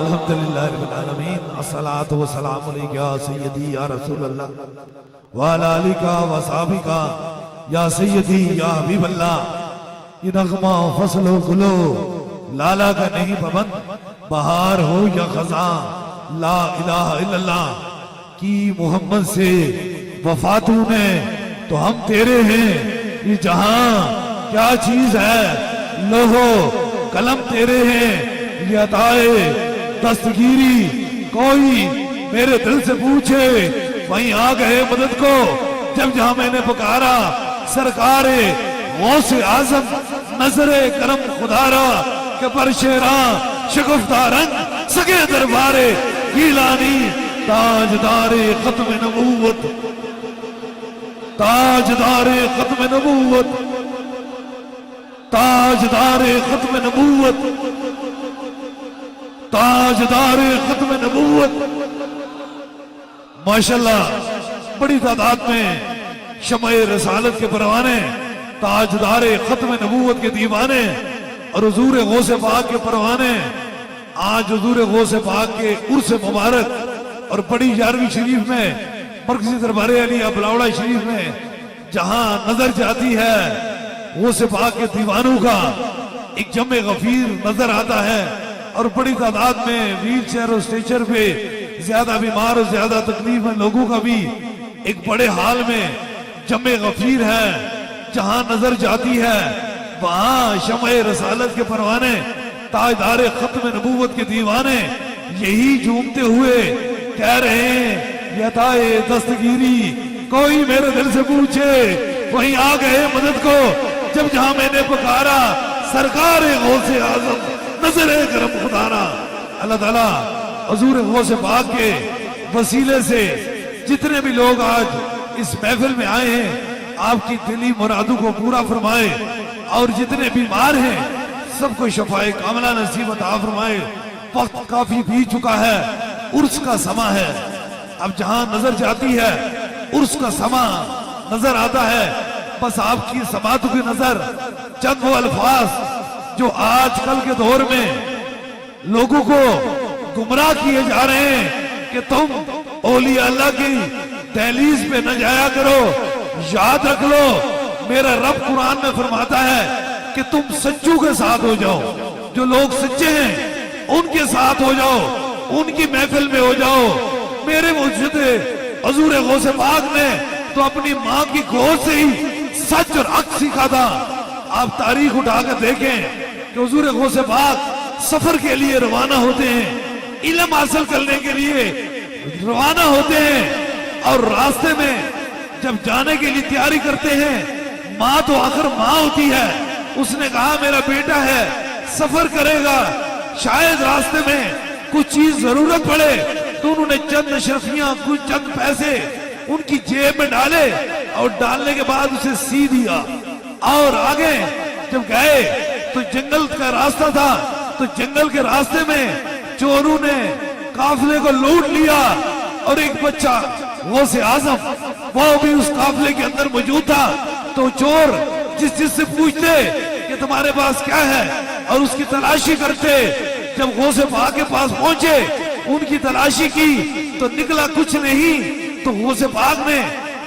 الحمدللہ رب العالمین، الصلاۃ والسلام علیک یا سیدی یا رسول اللہ وعلی آلک و صحابک یا سیدی یا حبیب اللہ۔ یہ نغمہ فصل و گلو لالا کا نہیں پابند، بہار ہو یا خزاں لا الہ الا اللہ کی محمد سے وفاتوں نے تو ہم تیرے ہیں۔ یہ جہاں کیا چیز ہے، لوہو قلم تیرے ہیں۔ یہ عطائے دستگیری کوئی میرے دل سے پوچھے، وہیں آ گئے مدد کو جب جہاں میں نے پکارا۔ سرکار غوث اعظم نظر کرم خدارا کہ پر شیراں شگفتہ رنگ سگے دربار گیلانی، تاجدار ختم نبوت، تاجدار ختم نبوت، تاجدار ختم نبوت، تاجدار ختم نبوت۔ ماشاءاللہ بڑی تعداد میں شمع رسالت کے پروانے، تاجدار ختم نبوت کے دیوانے اور حضور غوث پاک کے پروانے آج حضور غوث پاک کے عرس مبارک اور بڑی 11ویں شریف میں مرکزی دربار علیہ بلاوڑہ شریف میں جہاں نظر جاتی ہے غوث پاک کے دیوانوں کا ایک جمع غفیر نظر آتا ہے، اور بڑی تعداد میں ویل چیئر اور اسٹیچر پہ زیادہ بیمار اور زیادہ تکلیف میں لوگوں کا بھی ایک بڑے حال میں جمع غفیر ہے۔ جہاں نظر جاتی ہے وہاں شمع رسالت کے پروانے، تاجدار ختم نبوت کے دیوانے یہی جھومتے ہوئے کہہ رہے ہیں، یہ عطائے دستگیری کوئی میرے دل سے پوچھے، وہیں آ گئے مدد کو جب جہاں میں نے پکارا۔ سرکار غوث اعظم نظر کرم خدارا۔ اللہ تعالیٰ حضور غوث پاک کے وسیلے سے جتنے بھی لوگ آج اس محفل میں آئے ہیں آپ کی دلی مرادوں کو پورا فرمائے، اور جتنے بیمار ہیں سب کو شفاء کاملہ نصیب عطا فرمائے۔ وقت کافی بھی چکا ہے، عرس کا سماں ہے، اب جہاں نظر جاتی ہے عرس کا سماں نظر آتا ہے۔ بس آپ کی سماعتوں کی نظر چند وہ الفاظ جو آج کل کے دور میں لوگوں کو گمراہ کیے جا رہے ہیں کہ تم اولیاء اللہ کی دہلیز پہ نہ جایا کرو، یاد رکھ لو میرا رب قرآن میں فرماتا ہے کہ تم سچوں کے ساتھ ہو جاؤ، جو لوگ سچے ہیں ان کے ساتھ ہو جاؤ، ان کی محفل میں ہو جاؤ۔ میرے مرشد حضور غوث پاک نے تو اپنی ماں کی گود سے ہی سچ اور حق سیکھا تھا۔ آپ تاریخ اٹھا کر دیکھیں کہ حضور غوث پاک سفر کے لیے روانہ ہوتے ہیں، علم حاصل کرنے کے لیے روانہ ہوتے ہیں، اور راستے میں جب جانے کے لیے تیاری کرتے ہیں، ماں تو آخر ماں ہوتی ہے، اس نے کہا میرا بیٹا ہے سفر کرے گا، شاید راستے میں کچھ چیز ضرورت پڑے، تو انہوں نے چند اشرفیاں کچھ چند پیسے ان کی جیب میں ڈالے، اور ڈالنے کے بعد اسے سی دیا، اور آگے جب گئے تو جنگل کا راستہ تھا، تو جنگل کے راستے میں چوروں نے قافلے کو لوٹ لیا، اور ایک بچہ غوث اعظم وہ بھی اس قافلے کے اندر موجود تھا۔ تو چور جس سے پوچھتے کہ تمہارے پاس کیا ہے اور اس کی تلاشی کرتے، جب غوث پاک کے پاس پہنچے ان کی تلاشی کی تو نکلا کچھ نہیں۔ تو غوث پاک نے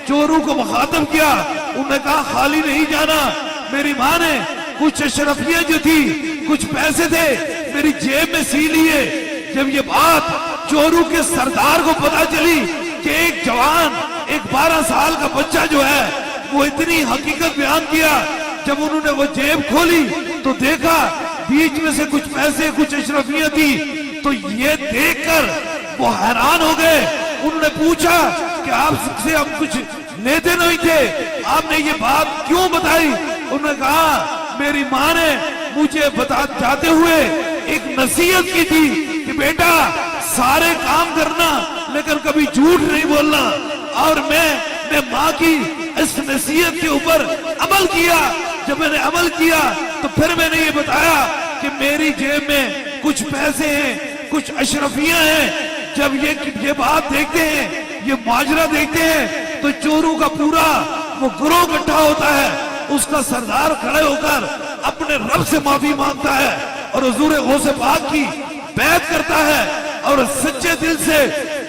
چوروں کو مخاطب کیا، انہوں نے کہا خالی نہیں جانا، میری ماں نے کچھ اشرفیاں جو تھی کچھ پیسے تھے میری جیب میں سی لیے۔ جب یہ بات چوروں کے سردار کو پتا چلی کہ ایک جوان ایک 12 سال کا بچہ جو ہے وہ اتنی حقیقت بیان کیا، جب انہوں نے وہ جیب کھولی تو دیکھا بیچ میں سے کچھ پیسے کچھ اشرفیاں تھی، تو یہ دیکھ کر وہ حیران ہو گئے۔ انہوں نے پوچھا کہ آپ سے ہم کچھ لیتے نہیں تھے، آپ نے یہ بات کیوں بتائی؟ انہوں نے کہا میری ماں نے مجھے جاتے ہوئے ایک نصیحت کی تھی کہ بیٹا سارے کام کرنا لیکن کبھی جھوٹ نہیں بولنا، اور میں نے ماں کی اس نصیحت کے اوپر عمل کیا۔ جب میں نے عمل کیا تو پھر میں نے یہ بتایا کہ میری جیب میں کچھ پیسے ہیں کچھ اشرفیاں ہیں۔ جب یہ بات دیکھتے ہیں یہ ماجرا دیکھتے ہیں تو چوروں کا پورا وہ گروہ اکٹھا ہوتا ہے، اس کا سردار کھڑے ہو کر اپنے رب سے معافی مانگتا ہے، اور حضور غوث پاک کی بیعت کرتا ہے اور سچے دل سے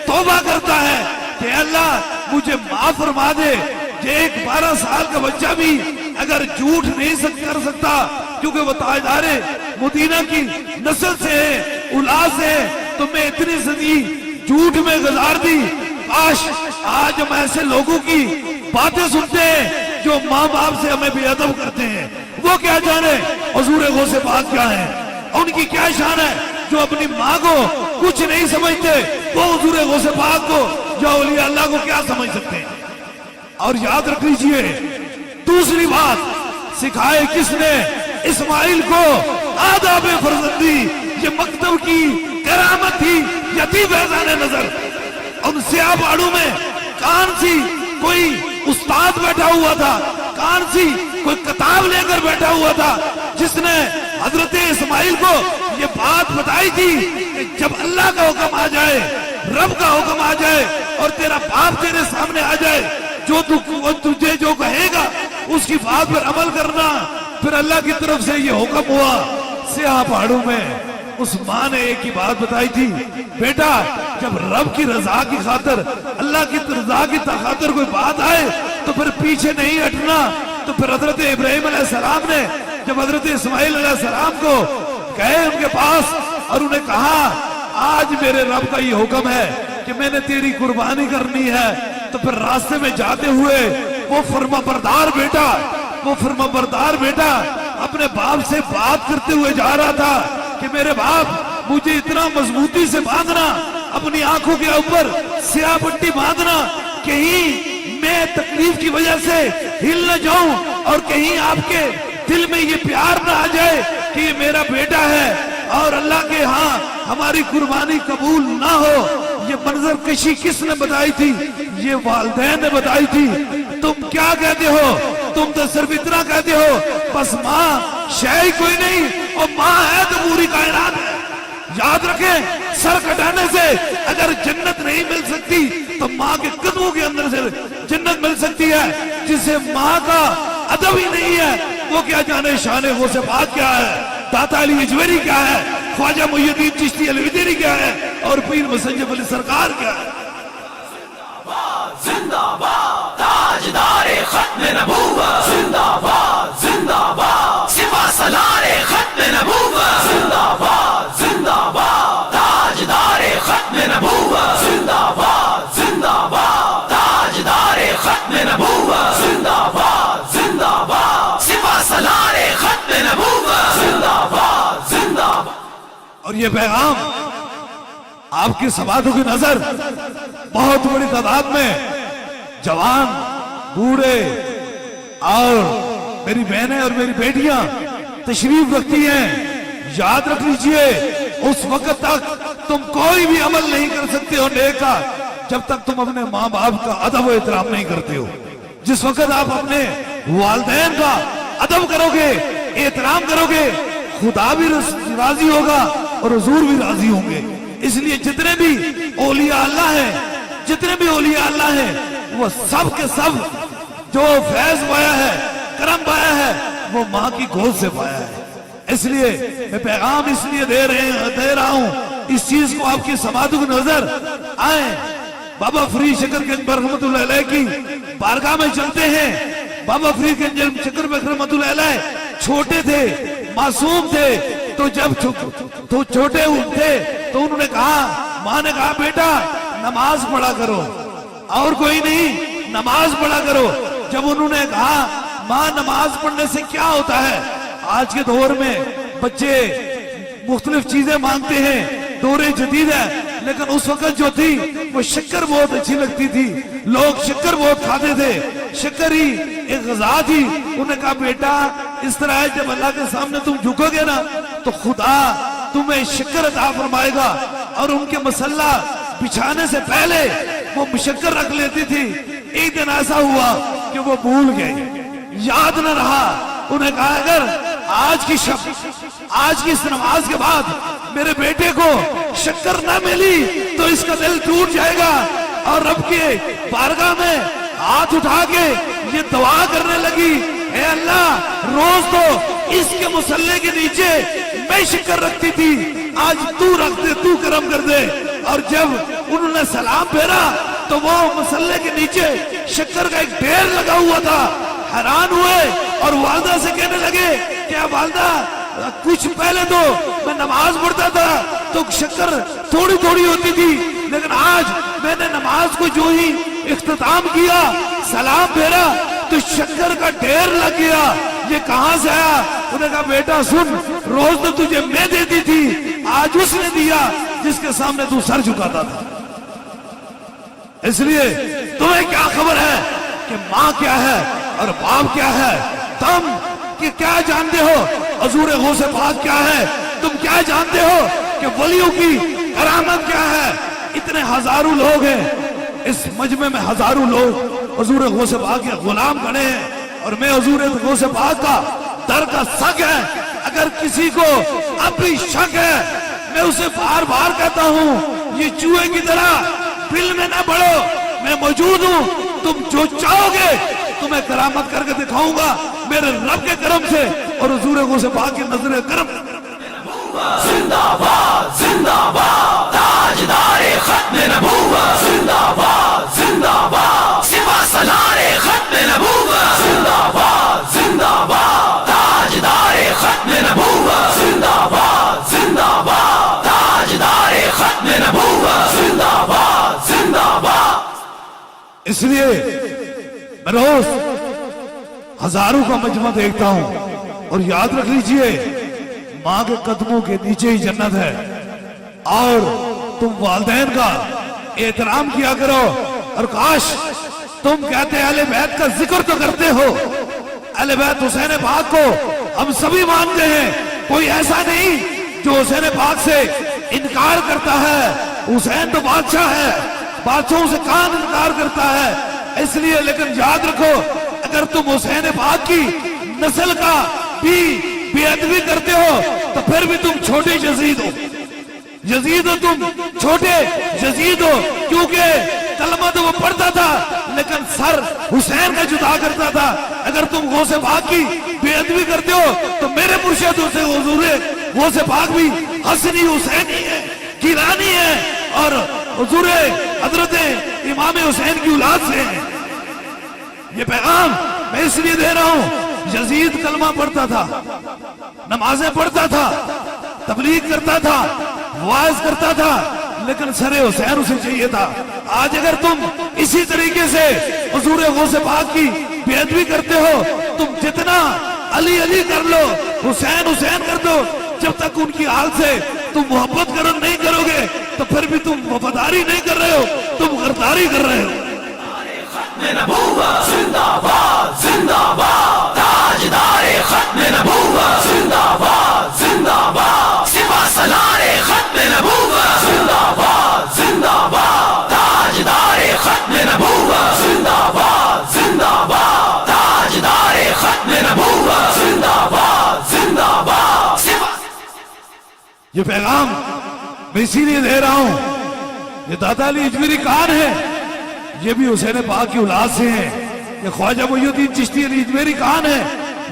توبہ کرتا ہے کہ اللہ مجھے معاف فرما دے، کہ ایک 12 سال کا بچہ بھی اگر جھوٹ نہیں کر سکتا کیونکہ وہ تاجدار مدینہ کی نسل سے ہے، اولاد سے ہے، تو میں اتنی صدی جھوٹ میں گزار دی۔ کاش آج ہم ایسے لوگوں کی باتیں سنتے ہیں جو ماں باپ سے ہمیں بے ادب کرتے ہیں۔ وہ کیا جانے حضور غوث پاک کیا ہے، ان کی کیا شان ہے، جو اپنی ماں کو کچھ نہیں سمجھتے، وہ حضور غوث پاک کو جو اولیاء اللہ کو کیا سمجھ سکتے ہیں۔ اور یاد رکھ لیجئے دوسری بات، سکھائے کس نے اسماعیل کو آداب فرزندی، یہ مکتب کی کرامت تھی، یتیم فیضان نظر۔ ان سیاہ پہاڑوں میں کان سی کوئی استاد بیٹھا ہوا تھا، کان سی کوئی کتاب لے کر بیٹھا ہوا تھا، جس نے حضرت اسماعیل کو یہ بات بتائی تھی کہ جب اللہ کا حکم آ جائے، رب کا حکم آ جائے اور تیرا باپ تیرے سامنے آ جائے، جو تجھے جو کہے گا اس کی بات پر عمل کرنا۔ پھر اللہ کی طرف سے یہ حکم ہوا۔ سیاہ پہاڑوں میں اس ماں نے ایک ہی بات بتائی تھی، بیٹا جب رب کی رضا کی خاطر، اللہ کی رضا کی خاطر کوئی بات آئے تو پھر پیچھے نہیں ہٹنا۔ تو پھر حضرت ابراہیم علیہ السلام نے جب حضرت اسماعیل علیہ السلام کو گئے ان کے پاس اور انہیں کہا آج میرے رب کا یہ حکم ہے کہ میں نے تیری قربانی کرنی ہے، تو پھر راستے میں جاتے ہوئے وہ فرما بردار بیٹا اپنے باپ سے بات کرتے ہوئے جا رہا تھا کہ میرے باپ مجھے اتنا مضبوطی سے باندھنا، اپنی آنکھوں کے اوپر سیاہ پٹی باندھنا، کہیں میں تکلیف کی وجہ سے ہل نہ جاؤں اور کہیں آپ کے دل میں یہ پیار نہ آ جائے کہ یہ میرا بیٹا ہے اور اللہ کے ہاں ہماری قربانی قبول نہ ہو۔ یہ منظر کشی کس نے بتائی تھی؟ یہ والدین نے بتائی تھی۔ تم کیا کہتے ہو؟ تم تو صرف اتنا کہتے ہو بس ماں شے کوئی نہیں، اور ماں ہے تو پوری کائنات ہے۔ یاد رکھیں سر کٹانے سے اگر جنت نہیں مل سکتی تو ماں کے قدموں کے اندر سے جنت مل سکتی ہے۔ جسے ماں کا ادب ہی نہیں ہے وہ کیا جانے شان غوث پاک کیا ہے، داتا علی اجویری کیا ہے، خواجہ محی الدین چشتی الودیری کیا ہے، اور پیر مسنجف علی سرکار کیا ہے۔ زندہ باد تاجدار ختم نبوت، زندہ باد زندہ باد سپاہ سالار ختم نبوت، زندہ باد تاجدار ختم نبوت، زندہ باد تاجدار ختم نبوت، زندہ باد سپاہ سالار ختم نبوت، زندہ باد۔ اور یہ پیغام آپ کی سماعتوں کی نظر بہت بڑی تعداد میں جوان، بوڑھے اور میری بہنیں اور میری بیٹیاں تشریف رکھتی ہیں۔ یاد رکھ لیجئے اس وقت تک تم کوئی بھی عمل نہیں کر سکتے ہو نیک کا جب تک تم اپنے ماں باپ کا ادب و احترام نہیں کرتے ہو۔ جس وقت آپ اپنے والدین کا ادب کرو گے، احترام کرو گے، خدا بھی راضی ہوگا اور حضور بھی راضی ہوں گے۔ اس لیے جتنے بھی اولیاء اللہ ہیں وہ سب کے سب جو فیض پایا ہے، کرم پایا ہے، وہ ماں کی گود سے پایا ہے۔ اس لیے میں پیغام اس لیے دے رہا ہوں اس چیز کو آپ کی سماعتوں کی نظر آئیں۔ بابا فرید شکر گنج رحمت اللہ علیہ کی بارگاہ میں چلتے ہیں۔ بابا فرید گنج شکر رحمت اللہ علیہ چھوٹے تھے، معصوم تھے، تو جب چھوٹے تھے تو انہوں نے کہا، ماں نے کہا بیٹا نماز پڑھا کرو، اور کوئی نہیں، نماز پڑھا کرو۔ جب انہوں نے کہا ماں نماز پڑھنے سے کیا ہوتا ہے؟ آج کے دور میں بچے مختلف چیزیں مانگتے ہیں، دور جدید ہے، لیکن اس وقت جو تھی وہ شکر بہت اچھی لگتی تھی، لوگ شکر بہت کھاتے تھے، شکر ہی ایک غذا تھی۔ انہوں نے کہا بیٹا اس طرح ہے جب اللہ کے سامنے تم جھکو گے نا تو خدا تمہیں شکر عطا فرمائے گا۔ اور ان کے مسلح بچھانے سے پہلے وہ مشکر رکھ لیتی تھی۔ ایک دن ایسا ہوا کہ وہ بھول گئے، یاد نہ رہا۔ انہیں کہا اگر آج کی اس نماز کے بعد میرے بیٹے کو شکر نہ ملی تو اس کا دل ٹوٹ جائے گا۔ اور رب کے بارگاہ میں ہاتھ اٹھا کے یہ دعا کرنے لگی، اے اللہ روز تو اس کے مصلے کے نیچے میں شکر رکھتی تھی، آج تو رکھ دے، تو کرم کر دے۔ اور جب انہوں نے سلام پھیرا تو وہ مسلح کے نیچے شکر کا ایک ڈھیر لگا ہوا تھا، حیران ہوئے اور والدہ سے کہنے لگے کیا والدہ کچھ پہلے تو میں نماز پڑھتا تھا تو شکر تھوڑی تھوڑی ہوتی تھی، لیکن آج میں نے نماز کو جو ہی اختتام کیا، سلام پھیرا تو شکر کا ڈھیر لگ گیا، یہ کہاں سے آیا؟ انہوں نے کہا بیٹا سن، روز تو تجھے میں دیتی تھی، آج اس نے دیا جس کے سامنے تو سر جھکاتا تھا۔ اس لیے تمہیں کیا خبر ہے کہ ماں کیا ہے اور باپ کیا ہے؟ تم کیا جانتے ہو حضور غوث پاک کیا ہے؟ تم کیا جانتے ہو کہ ولیوں کی کرامت کیا ہے؟ اتنے ہزاروں لوگ ہیں اس مجمع میں، ہزاروں لوگ حضور غوث پاک کے غلام کھڑے ہیں، اور میں حضور غوث پاک کا در کا سگ ہے، اگر کسی کو اب بھی شک ہے میں اسے بار بار کہتا ہوں یہ چوہے کی طرح بل میں نہ پڑو، میں موجود ہوں، تم جو چاہو گے تمہیں کرامت کر کے دکھاؤں گا میرے رب کے کرم سے اور حضور غوث پاک کے نظر کرم۔ زندہ باد زندہ باد تاجدار ختم نبوت، زندہ باد زندہ باد سپہ سالار ختم نبوت، زندہ باد زندہ باد تاجدار ختم نبوت، زندہ باد زندہ باد تاجدار ختم نبوت، زندہ باد زندہ باد۔ اس لیے میں روز ہزاروں کا مجمع دیکھتا ہوں، اور یاد رکھ لیجئے ماں کے قدموں کے نیچے ہی جنت ہے، اور تم والدین کا احترام کیا کرو، اور کاش تم کہتے اہل بیت کا ذکر تو کرتے ہو، اہل بیت حسین پاک کو ہم سبھی مانتے ہیں، کوئی ایسا نہیں جو حسین پاک سے انکار کرتا ہے، حسین تو بادشاہ ہے، بادشاہوں سے کون انکار کرتا ہے؟ اس لیے لیکن یاد رکھو اگر تم حسین پاک کی نسل کا بھی بے ادبی کرتے ہو تو پھر بھی تم چھوٹے یزید ہو، یزید ہو، تم چھوٹے یزید ہو، کیونکہ کلمہ تو وہ پڑھتا تھا لیکن سر حسین کا جدا کرتا تھا۔ اگر تم غوث پاک کی بے ادبی کرتے ہو تو میرے مرشد حضور غوث پاک بھی حسنی حسینی ہے، گیلانی ہے، اور حضور حضرت امام حسین کی اولاد سے ہیں۔ یہ پیغام میں اس لیے دے رہا ہوں، یزید کلمہ پڑھتا تھا، نمازیں پڑھتا تھا، تبلیغ کرتا تھا، وعظ کرتا تھا، لیکن سر حسین اسے چاہیے تھا۔ آج اگر تم اسی طریقے سے حضور غوث پاک کی بے ادبی کرتے ہو، تم جتنا علی علی کر لو، حسین حسین کر دو، جب تک ان کی حال سے تم محبت کرم نہیں کرو گے تو پھر بھی تم وفاداری نہیں کر رہے ہو، تم غداری کر رہے ہو۔ ختم نبوت زندہ باد زندہ باد تاجدار ختم نبوت، زندہ باد زندہ باد سپہ سالار ختم نبوت، زندہ باد زندہ باد تاجدار ختم نبوت، زندہ باد زندہ باد تاجدار ختم نبوت، زندہ باد زندہ باد سپہ۔ یہ پیغام میں اسی لیے دے رہا ہوں، یہ دادا علی اجمیری کان ہے، یہ بھی حسین پاک کی اولاد سے ہیں، یہ خواجہ محی الدین چشتی علی اجمیری کان ہے،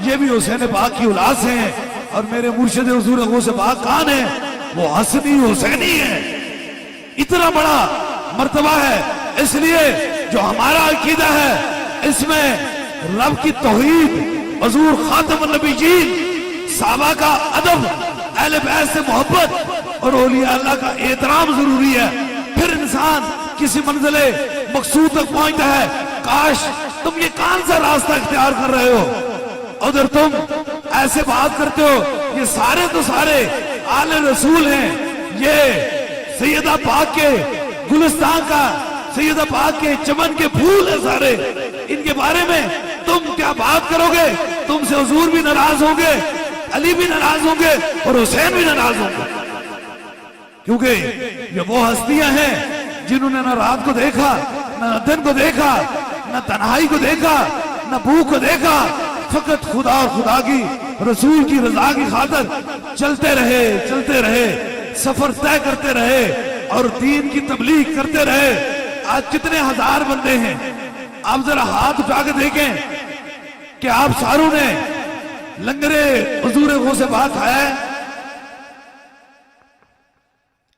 یہ بھی حسین پاک کی اولاد سے ہیں، اور میرے مرشد حضور غوث پاک کان ہے، وہ حسنی حسینی ہے۔ اتنا بڑا مرتبہ ہے، اس لیے جو ہمارا عقیدہ ہے اس میں رب کی توحید، حضور خاتم النبیین، صحابہ کا ادب، اہل بیت سے محبت اور اولیاء اللہ کا احترام ضروری ہے، پھر انسان کسی منزل مقصود تک پہنچتا ہے۔ کاش تم یہ کون سا راستہ اختیار کر رہے ہو، اگر تم ایسے بات کرتے ہو، یہ سارے تو سارے آل رسول ہیں، یہ سیدہ پاک کے گلستان کا، سیدہ پاک کے چمن کے پھول ہیں سارے، ان کے بارے میں تم کیا بات کرو گے؟ تم سے حضور بھی ناراض ہوں گے، علی بھی ناراض ہوں گے، اور حسین بھی ناراض ہوں گے، کیونکہ یہ وہ ہستیاں ہیں جنہوں نے نہ رات کو دیکھا، نہ دن کو دیکھا، نہ تنہائی کو دیکھا، نہ بھوک کو دیکھا، فقط خدا اور خدا کی رسول کی رضا کی خاطر چلتے رہے، سفر طے کرتے رہے اور دین کی تبلیغ کرتے رہے۔ آج کتنے ہزار بندے ہیں، آپ ذرا ہاتھ اٹھا کے دیکھیں کہ آپ ساروں نے لنگر حضور غوث پاک کھایا ہے؟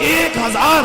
1000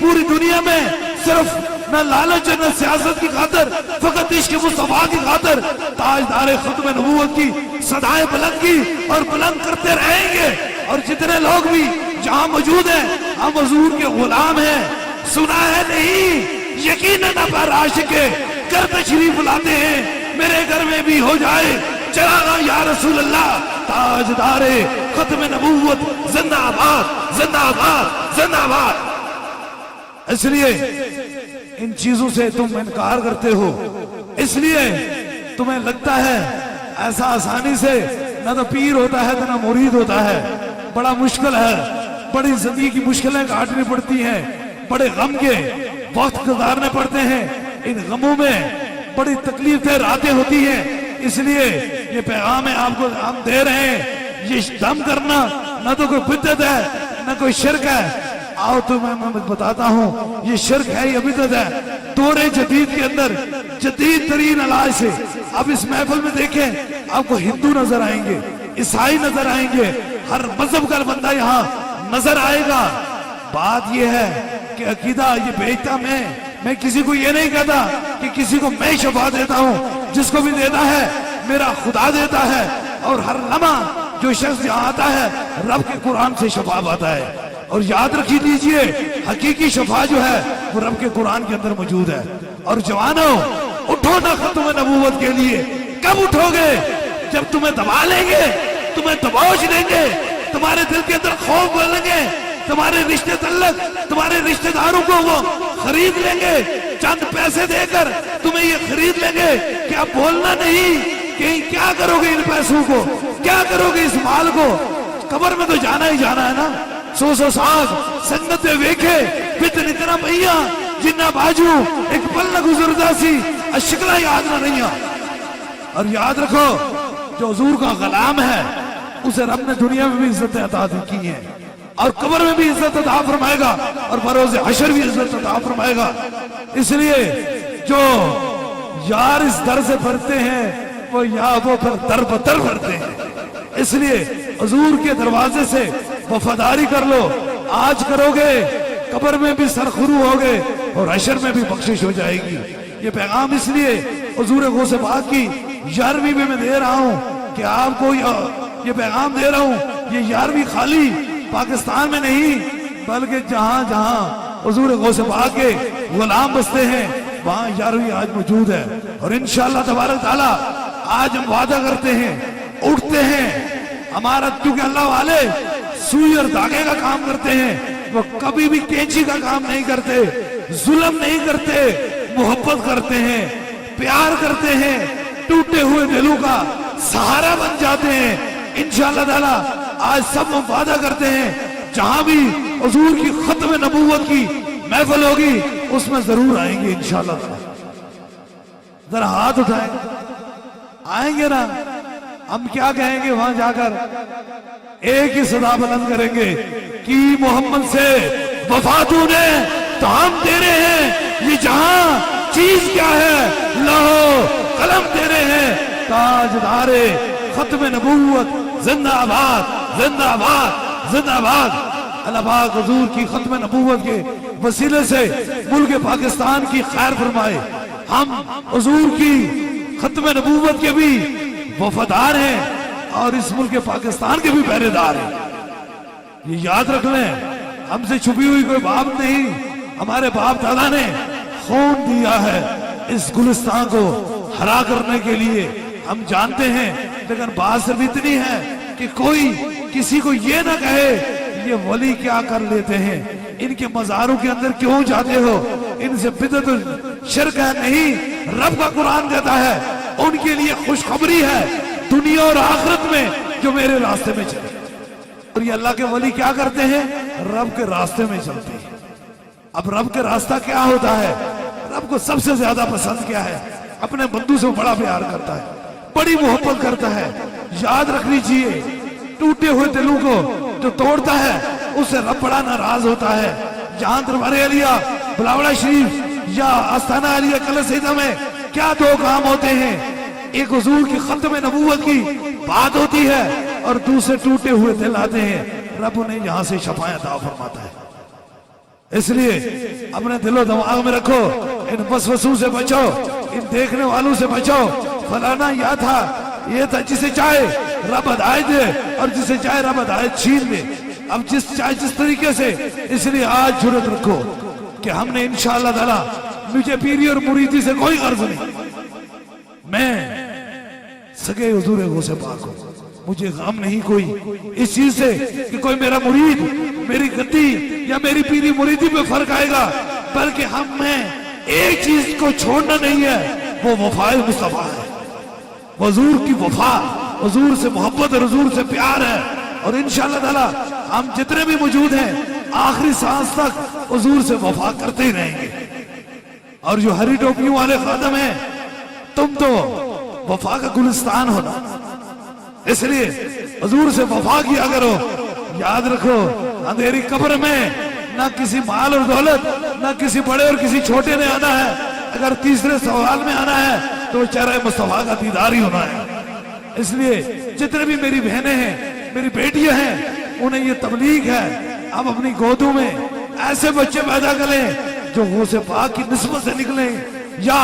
پوری دنیا میں صرف نہ لالچ نہ سیاست کی خاطر، فقط عشق مصطفیٰ کی خاطر تاجدار ختم نبوت کی صدائیں بلند کی اور بلند کرتے رہیں گے۔ اور جتنے لوگ بھی جہاں موجود ہیں ہم حضور کے غلام ہیں، سنا ہے نہیں یقیناً پر عاشق کر تشریف لاتے ہیں، میرے گھر میں بھی ہو جائے چراغاں یا رسول اللہ، تاجدار ختم نبوت زندہ آباد زندہ آباد زندہ آباد۔ اس لیے ان چیزوں سے تم انکار کرتے ہو، اس لیے تمہیں لگتا ہے ایسا آسانی سے نہ تو پیر ہوتا ہے نہ مرید ہوتا ہے، بڑا مشکل ہے، بڑی زندگی کی مشکلیں کاٹنی پڑتی ہیں، بڑے غم کے وقت گزارنے پڑتے ہیں، ان غموں میں بڑی تکلیفیں راتیں ہوتی ہیں۔ اس لیے یہ پیغام آپ کو ہم دے رہے ہیں، یہ دم کرنا نہ تو کوئی بدعت ہے نہ کوئی شرک ہے۔ آؤ تو میں بتاتا ہوں یہ شرک ہے یا بدعت ہے۔ دور جدید کے اندر جدید ترین علاج سے اب اس محفل میں دیکھیں آپ کو ہندو نظر آئیں گے، عیسائی نظر آئیں گے، ہر مذہب کا بندہ یہاں نظر آئے گا۔ بات یہ ہے کہ عقیدہ یہ بیچتا میں کسی کو یہ نہیں کہتا کہ کسی کو میں شفا دیتا ہوں، جس کو بھی دیتا ہے میرا خدا دیتا ہے، اور ہر لمحہ جو شخص یہاں آتا ہے رب کے قرآن سے شفا پاتا ہے۔ اور یاد رکھی دیجئے حقیقی شفا جو ہے وہ رب کے قرآن کے اندر موجود ہے۔ اور جوانوں اٹھو نہ ختم نبوت کے لیے، کب اٹھو گے؟ جب تمہیں دبا لیں گے، تمہیں دبوچ لیں گے، تمہارے دل کے اندر خوف بولیں گے، تمہارے رشتے تعلق تمہارے رشتے داروں کو وہ خرید لیں گے، چند پیسے دے کر تمہیں یہ خرید لیں گے کہ اب بولنا نہیں، کہ کیا کرو گے ان پیسوں کو، کیا کرو گے اس مال کو؟ قبر میں تو جانا ہی جانا ہے نا۔ سو ساگ سنت ویکھے بتن اتنا بھیا جنہ باجو ایک پل نہ گزرتا سی اشکلا یاد نہ نہیں۔ اور یاد رکھو جو حضور کا غلام ہے اسے رب نے دنیا میں بھی عزت عطا کی ہے، اور قبر میں بھی عزت عطا فرمائے گا، اور بروز حشر بھی عزت عطا فرمائے گا۔ اس لیے جو یار اس در سے بھرتے ہیں وہ پھر در بدر بھرتے ہیں۔ اس لیے حضور کے دروازے سے وفاداری کر لو، آج کرو گے قبر میں بھی سرخرو ہوگے اور حشر میں بھی بخشش ہو جائے گی۔ یہ پیغام اس لیے حضور غوث پاک کی 11ویں میں دے رہا ہوں کہ آپ کو یہ پیغام دے رہا ہوں۔ یہ 11ویں خالی پاکستان میں نہیں بلکہ جہاں جہاں حضور غوث پاک کے غلام بستے ہیں وہاں 11ویں آج موجود ہے۔ اور انشاءاللہ تبارک تعالی آج ہم وعدہ کرتے ہیں، اٹھتے ہیں، ہمارا کیونکہ اللہ والے سوئی اور دھاگے کا کام کرتے ہیں، وہ کبھی بھی کینچی کا کام نہیں کرتے، ظلم نہیں کرتے، محبت کرتے ہیں، پیار کرتے ہیں، ٹوٹے ہوئے دلوں کا سہارا بن جاتے ہیں۔ انشاءاللہ تعالی آج سب ہم وعدہ کرتے ہیں جہاں بھی حضور کی ختم نبوت کی محفل ہوگی اس میں ضرور آئیں گے انشاءاللہ تعالی۔ ذرا ہاتھ اٹھائیں، آئیں گے نا؟ ہم کیا کہیں گے وہاں جا کر؟ ایک ہی صدا بلند کریں گے کہ محمد سے وفا تو نے تو ہم تیرے ہیں، یہ جہاں چیز کیا ہے لوح قلم تیرے ہیں، تاجدار ختم نبوت زندہ آباد زندہ آباد زندہ آباد۔ اللہ پاک حضور کی ختم نبوت کے وسیلے سے ملک پاکستان کی خیر فرمائے۔ ہم حضور کی ختم نبوت کے بھی وفادار ہیں اور اس ملک پاکستان کے بھی پہرے دار ہیں۔ یہ یاد رکھ لیں، ہم سے چھپی ہوئی کوئی بات نہیں، ہمارے باپ دادا نے خون دیا ہے اس گلستان کو ہرا کرنے کے لیے، ہم جانتے ہیں۔ لیکن بات صرف اتنی ہے کہ کوئی کسی کو یہ نہ کہے یہ ولی کیا کر لیتے ہیں، ان کے مزاروں کے اندر کیوں جاتے ہو، ان سے بدعت شرک ہے نہیں، رب کا قرآن کہتا ہے ان کے لیے خوشخبری ہے دنیا اور آخرت میں جو میرے راستے میں چلے۔ اور یہ اللہ کے ولی کیا کرتے ہیں؟ رب کے راستے میں چلتے ہیں۔ اب رب کے راستہ کیا ہوتا ہے؟ رب کو سب سے زیادہ پسند کیا ہے؟ اپنے بندوں سے بڑا پیار کرتا ہے، بڑی محبت کرتا ہے۔ یاد رکھ لیجئے ٹوٹے ہوئے دلوں کو جو توڑتا ہے اس سے رب بڑا ناراض ہوتا ہے۔ جہاں دربار علیہ بلاوڑا شریف یا آستانہ علیہ کلس سیدہ میں کیا دو کام ہوتے ہیں؟ ایک حضور کی ختم نبوت کی بات ہوتی ہے اور دوسرے ٹوٹے ہوئے دل آتے ہیں، رب انہیں یہاں سے شفاعت عطا فرماتا ہے۔ اس لیے اپنے دل و دماغ میں رکھو، ان وسوسوں سے بچو، ان دیکھنے والوں سے بچو، فلانا یہ تھا یہ تھا، جسے چاہے رب ہدایت دے اور جسے چاہے رب ہدایت چھین دے، اب جس چاہے جس طریقے سے۔ اس لیے آج جرات رکھو کہ ہم نے انشاءاللہ تعالی، مجھے پیری اور مریدی سے کوئی غرض نہیں، میں سگے حضور غوث پاک ہوں، مجھے غم نہیں کوئی اس چیز سے کہ کوئی میرا مرید میری گدی یا میری پیری مریدی پہ فرق آئے گا، بلکہ ہم میں ایک چیز کو چھوڑنا نہیں ہے، وہ وفا مصطفیٰ ہے، حضور کی وفا، حضور سے محبت اور حضور سے پیار ہے۔ اور انشاءاللہ تعالی ہم جتنے بھی موجود ہیں آخری سانس تک حضور سے وفا کرتے ہی رہیں گے۔ اور جو ہری ٹوپیوں والے خادم ہیں، تم تو وفا کا گلستان ہونا، اس لیے حضور سے وفا کیا کرو۔ یاد رکھو اندھیری قبر میں نہ کسی مال اور دولت، نہ کسی بڑے اور کسی چھوٹے نے آنا ہے، اگر تیسرے سوال میں آنا ہے تو چہرہ مصطفیٰ کا دیدار ہی ہونا ہے۔ اس لیے جتنے بھی میری بہنیں ہیں، میری بیٹیاں ہیں، انہیں یہ تبلیغ ہے، اب اپنی گودوں میں ایسے بچے پیدا کریں جو غوث پاک کی نسبت سے نکلیں، یا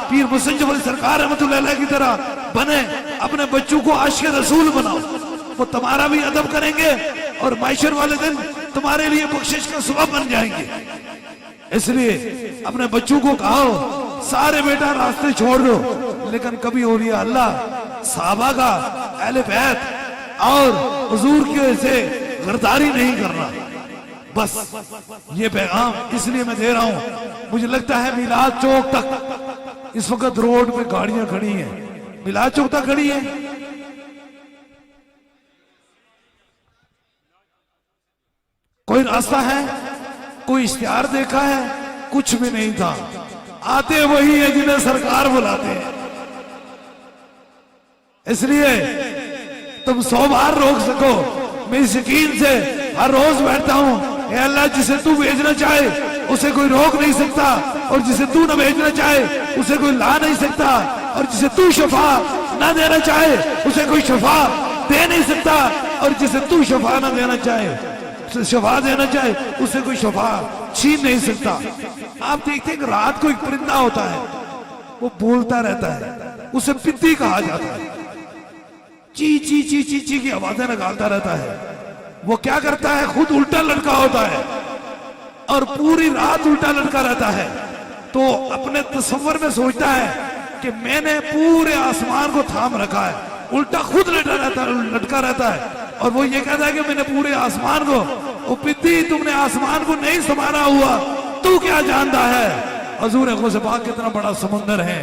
پیر مسنجف علی سرکار رحمت اللہ علیہ کی طرح بنے۔ اپنے بچوں کو عاشق رسول بناؤ، وہ تمہارا بھی ادب کریں گے اور معاشر والے دن تمہارے لیے بخشش کا سبب بن جائیں گے۔ اس لیے اپنے بچوں کو کہو سارے بیٹا راستے چھوڑ دو، لیکن کبھی اولیاء اللہ، صحابہ کا، اہل بیت اور حضور کے سے غداری نہیں کرنا۔ بس یہ پیغام اس لیے میں دے رہا ہوں، مجھے لگتا ہے میلاد چوک تک اس وقت روڈ پہ گاڑیاں کھڑی ہیں، میلاد چوک تک کھڑی ہیں، کوئی راستہ ہے، کوئی اشتہار دیکھا ہے؟ کچھ بھی نہیں تھا۔ آتے وہی ہیں جنہیں سرکار بلاتے ہیں۔ اس لیے تم 100 بار روک سکو، میں اس یقین سے ہر روز بیٹھتا ہوں، اے اللہ جسے تو بھیجنا چاہے اسے کوئی روک نہیں سکتا، اور جسے تو نہ بھیجنا چاہے اسے کوئی لا نہیں سکتا، اور جسے تو شفا نہ دینا چاہے اسے کوئی شفا دے نہیں سکتا، اور جسے تو شفا نہ دینا چاہے، شفا دینا چاہے اسے کوئی شفا چھین نہیں سکتا۔ آپ دیکھتے ہیں کہ رات کو ایک پرندہ ہوتا ہے، وہ بولتا رہتا ہے، اسے پتی کہا جاتا ہے، چی چی چی چی چی کی آوازیں نکالتا رہتا ہے۔ وہ کیا کرتا ہے؟ خود الٹا لٹکا ہوتا ہے اور پوری رات الٹا لٹکا رہتا ہے، تو اپنے تصور میں سوچتا ہے کہ میں نے پورے آسمان کو تھام رکھا ہے، الٹا خود لٹکا رہتا ہے، اور وہ یہ کہتا ہے کہ میں نے پورے آسمان کو، او پتی تم نے آسمان کو نہیں سنبھالا ہوا، تو کیا جانتا ہے حضور غوث پاک کتنا بڑا سمندر ہے،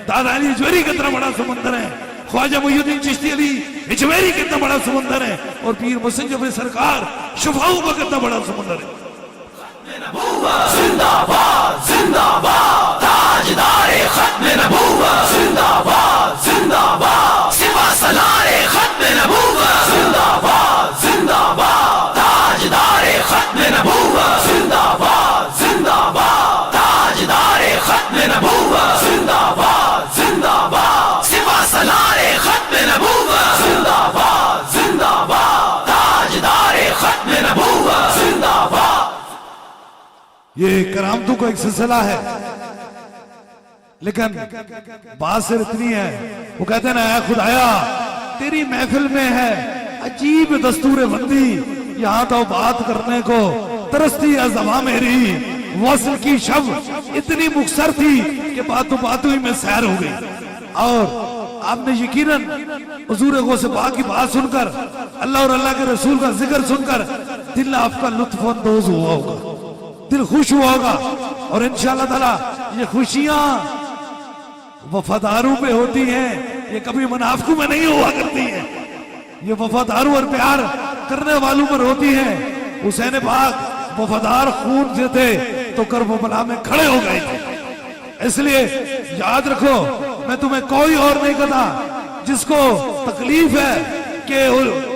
دادا علی اجویری کتنا بڑا سمندر ہے، خواجہ محی الدین چشتی علی اجویری کتنا بڑا سمندر ہے، اور پیر مسنجف علی سرکار شفاؤں کا کتنا بڑا سمندر ہے۔ زندہ باد زندہ باد تاجدار ختم نبوت، زندہ باد زندہ باد سپہ سالار ختم نبوت، زندہ باد زندہ باد تاجدار ختم نبوت، زندہ باد زندہ باد تاجدار ختم نبوت، زندہ باد زندہ باد سپہ سالار ختم نبوت، زندہ باد زندہ باد تاجدار ختم نبوت، زندہ باد۔ یہ کرامتوں کا ایک سلسلہ ہے، لیکن بات صرف اتنی ہے، وہ کہتے ہیں نا اے خدایا تیری محفل میں ہے عجیب دستور بندی، یہاں تو بات کرنے کو ترستی ہے زباں میری، وصل کی شب اتنی مختصر تھی کہ باتوں باتوں ہی میں سیر ہو گئی۔ اور آپ نے یقیناً حضور غوث پاک کی بات سن کر، اللہ اور اللہ کے رسول کا ذکر سن کر دل آپ کا لطف اندوز ہوا ہوگا، دل خوش ہوا ہوگا، اور انشاءاللہ تعالی یہ خوشیاں وفاداروں پہ ہوتی ہیں، یہ کبھی منافقوں میں نہیں ہوا کرتی ہیں، یہ وفاداروں اور پیار کرنے والوں پر ہوتی ہیں۔ حسین پاک وفادار خون سے تھے تو کربلا میں کھڑے ہو گئے تھے۔ اس لیے یاد رکھو، میں تمہیں کوئی اور نہیں کہتا، جس کو تکلیف ہے کہ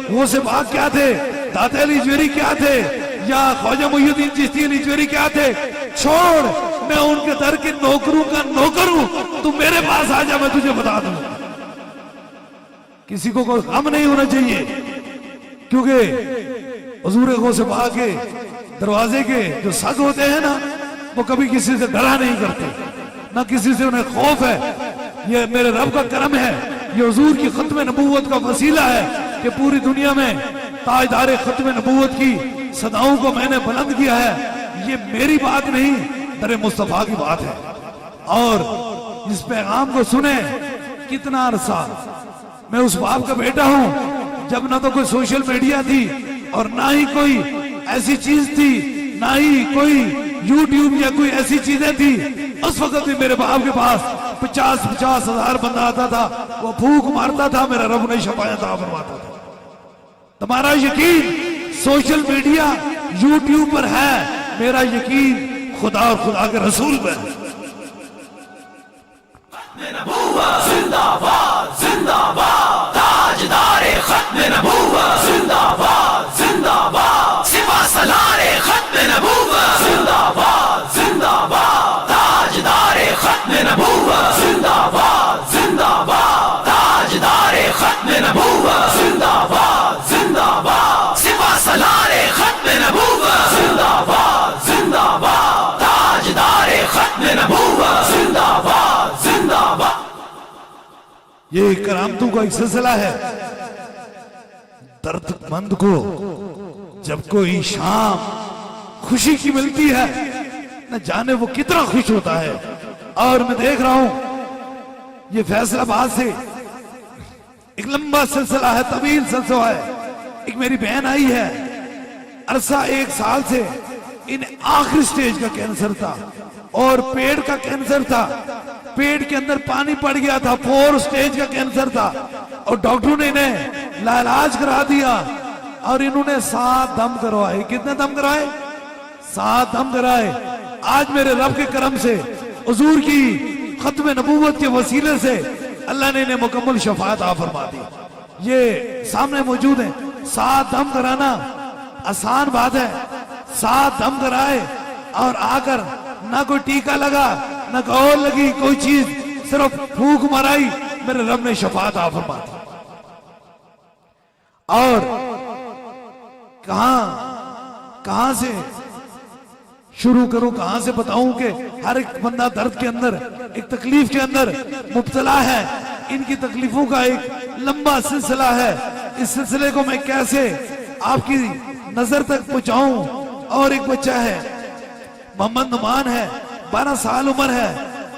وہ سے پاک کیا تھے، داتا علی اجویری کیا تھے، یا خواجہ محی الدین چشتی علی اجویری کیا تھے، چھوڑ، میں ان کے در کے نوکروں کا نوکر ہوں، تو میرے پاس آ جا، میں تجھے بتا دوں۔ کسی کو کوئی غم نہیں ہونا چاہیے، کیونکہ حضور غوث پاک کے دروازے کے جو سگ ہوتے ہیں نا وہ کبھی کسی سے ڈرا نہیں کرتے، نہ کسی سے انہیں خوف ہے۔ یہ میرے رب کا کرم ہے، یہ حضور کی ختم نبوت کا وسیلہ ہے کہ پوری دنیا میں تاجدار ختم نبوت کی صداؤں کو میں نے بلند کیا ہے۔ یہ میری بات نہیں، در مصطفیٰ کی بات ہے۔ اور اس پیغام کو سنیں، کتنا عرصہ میں اس باپ کا بیٹا ہوں جب نہ تو کوئی سوشل میڈیا تھی اور نہ ہی کوئی ایسی چیز تھی، نہ ہی کوئی یوٹیوب یا کوئی ایسی چیزیں تھی۔ اس وقت بھی میرے باپ کے پاس 50 ہزار بندہ آتا تھا، وہ پھونک مارتا تھا، میرا رب نے شفاعت عطا فرماتا تھا۔ تمہارا یقین سوشل میڈیا یوٹیوب پر ہے، میرا یقین خدا اور خدا کے رسول پر ہے۔ نبوت زندہ باد زندہ باد، تاجدار ختم نبوت زندہ باد زندہ باد، سپہ سالار ختم نبوت زندہ باد زندہ باد، تاجدار ختم نبوت زندہ باد زندہ باد، تاجدار ختم نبوت زندہ باد زندہ باد، سپہ سالار ختم نبوت زندہ باد زندہ باد، تاجدار ختم نبوت زندہ باد زندہ باد۔ یہ کرامتوں کا ایک سلسلہ ہے۔ درد مند کو جب کوئی شام خوشی کی ملتی ہے نہ جانے وہ کتنا خوش ہوتا ہے۔ اور میں دیکھ رہا ہوں یہ فیصل آباد سے ایک لمبا سلسلہ ہے، طویل سلسلہ ہے۔ ایک میری بہن آئی ہے، عرصہ 1 سال سے انہیں آخری سٹیج کا کینسر تھا اور پیٹ کا کینسر تھا، پیٹ کے اندر پانی پڑ گیا تھا، 4 سٹیج کا کینسر تھا، اور ڈاکٹروں نے انہیں لاعلاج کرا دیا اور انہوں نے 7 دم کروائے۔ کتنے دم کروائے؟ 7 دم کرائے۔ آج میرے رب کے کرم سے، حضور کی ختم نبوت کے وسیلے سے اللہ نے انہیں مکمل شفاعت عطا فرما دی۔ یہ سامنے موجود ہیں۔ 7 دم کرانا آسان بات ہے، 7 دم کرائے اور آ کر نہ کوئی ٹیکا لگا نہ اور لگی کوئی چیز، صرف پھونک مرائی، میرے رب نے شفاعت عطا فرما دی۔ اور کہاں سے شروع کروں، کہاں سے بتاؤں کہ ہر ایک بندہ درد کے اندر، ایک تکلیف کے اندر مبتلا ہے۔ ان کی تکلیفوں کا ایک لمبا سلسلہ ہے۔ اس سلسلے کو میں کیسے آپ کی نظر تک پہنچاؤں۔ اور ایک بچہ ہے، محمد نعمان ہے، 12 سال عمر ہے،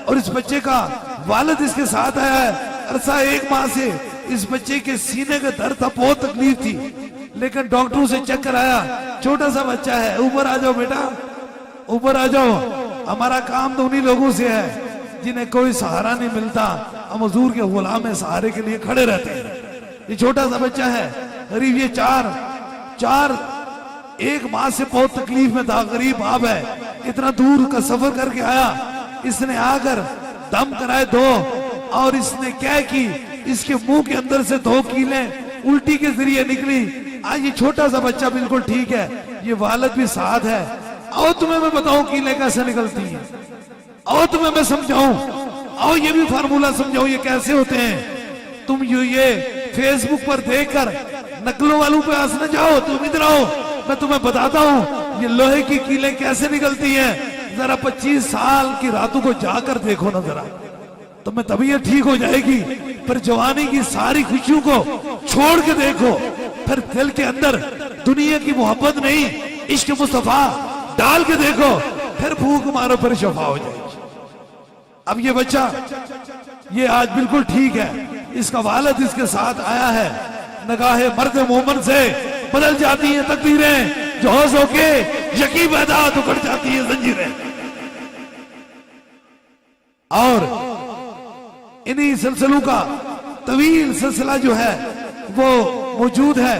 اور اس بچے کا والد اس کے ساتھ آیا ہے۔ عرصہ 1 ماہ سے اس بچے کے سینے کا درد تھا، بہت تکلیف تھی، لیکن ڈاکٹروں سے چیک کرایا، چھوٹا سا بچہ ہے۔ اوپر آ جاؤ بیٹا، اوپر آ جاؤ۔ ہمارا کام تو انہی لوگوں سے ہے جنہیں کوئی سہارا نہیں ملتا، ہم حضور کے غلام سہارے کے لیے کھڑے رہتے ہیں۔ یہ چھوٹا سا بچہ ہے، غریب، یہ 1 ماہ سے بہت تکلیف میں تھا، غریب باپ ہے، اتنا دور کا سفر کر کے آیا۔ اس نے آ کر دم کرائے 2، اور اس نے کیا کی، اس کے منہ کے اندر سے 2 کیلیں الٹی کے ذریعے نکلی۔ آج یہ چھوٹا سا بچہ بالکل ٹھیک ہے، یہ والد بھی ساتھ ہے۔ اور تمہیں میں بتاؤں کیلیں کیسے نکلتی ہیں، اور تمہیں میں سمجھاؤں، اور یہ بھی فارمولہ سمجھاؤں یہ کیسے ہوتے ہیں۔ تم یہ فیس بک پر دیکھ کر نقلوں والوں پہ ہنس نہ جاؤ، تم ادھر آؤ، میں تمہیں بتاتا ہوں یہ لوہے کی کیلیں کیسے نکلتی ہیں۔ ذرا 25 سال کی راتوں کو جا کر دیکھو نا ذرا، تمہیں طبیعت ٹھیک ہو جائے گی۔ پھر جوانی کی ساری خوشیوں کو چھوڑ کے دیکھو، پھر دل کے اندر دنیا کی محبت نہیں، عشق مصطفیٰ ڈال کے دیکھو، پھر پھونک مارو، پھر شفا ہو جائے گی۔ اب یہ بچہ یہ آج بالکل ٹھیک ہے، اس کا والد اس کے ساتھ آیا ہے۔ نگاہ مرد مومن سے بدل جاتی ہیں تقدیریں، جو ہوش ہو کے یقین پیدا تو کٹ جاتی ہیں زنجیریں۔ اور انہی سلسلوں کا طویل سلسلہ جو ہے وہ موجود ہے۔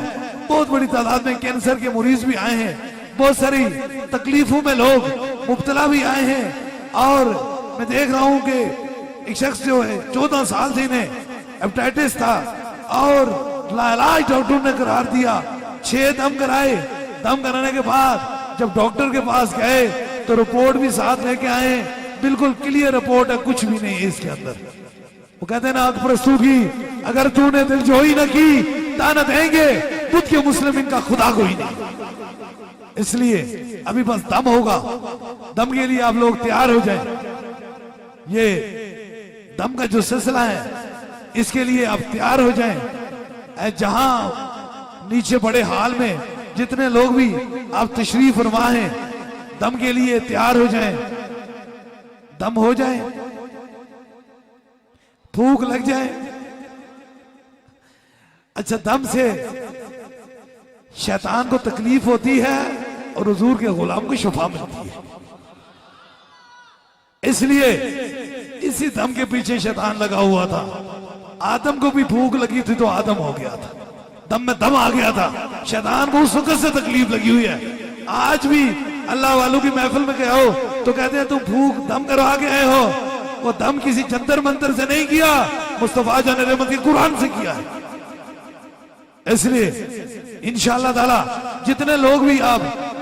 بہت بڑی تعداد میں کینسر کے مریض بھی آئے ہیں، بہت ساری تکلیفوں میں لوگ مبتلا بھی آئے ہیں۔ اور میں دیکھ رہا ہوں کہ ایک شخص جو ہے 14 سال سے انہیں ہیپیٹائٹس تھا، اور لاعلاج ڈاکٹر نے قرار دیا، 6 دم کرائے۔ دم کرانے کے بعد جب ڈاکٹر کے پاس گئے تو رپورٹ بھی ساتھ لے کے آئے، بالکل کلیئر رپورٹ ہے، کچھ بھی نہیں ہے اس کے اندر۔ وہ کہتے ہیں نا حق پرستوں کی اگر تو نے دل جوئی نہ کی، لعنت دیں گے بدھ کے مسلم ان کا خدا کوئی نہیں۔ اس لیے ابھی بس دم ہوگا، دم کے لیے آپ لوگ تیار ہو جائیں. یہ دم کا جو سلسلہ ہے اس کے لیے آپ تیار ہو جائیں. جہاں نیچے بڑے حال میں جتنے لوگ بھی آپ تشریف فرما ہیں دم کے لیے تیار ہو جائیں. دم ہو جائیں، بھوک لگ جائے. اچھا، دم سے شیطان کو تکلیف ہوتی ہے اور حضور کے غلام کو شفا ملتی ہے. اس لیے اسی دم کے پیچھے شیطان لگا ہوا تھا. آدم کو بھی بھوک لگی تھی تو آدم ہو گیا تھا، دم میں دم آ گیا تھا. شیطان کو اس وقت سے تکلیف لگی ہوئی ہے. آج بھی اللہ والوں کی محفل میں گئے ہو تو کہتے ہیں تم بھوک دم کروا کے آئے ہو. وہ دم کسی جنتر منتر سے نہیں کیا، مصطفیٰ جان رحمت کے قرآن سے کیا ہے. اس لیے انشاءاللہ تعالی جتنے لوگ بھی آپ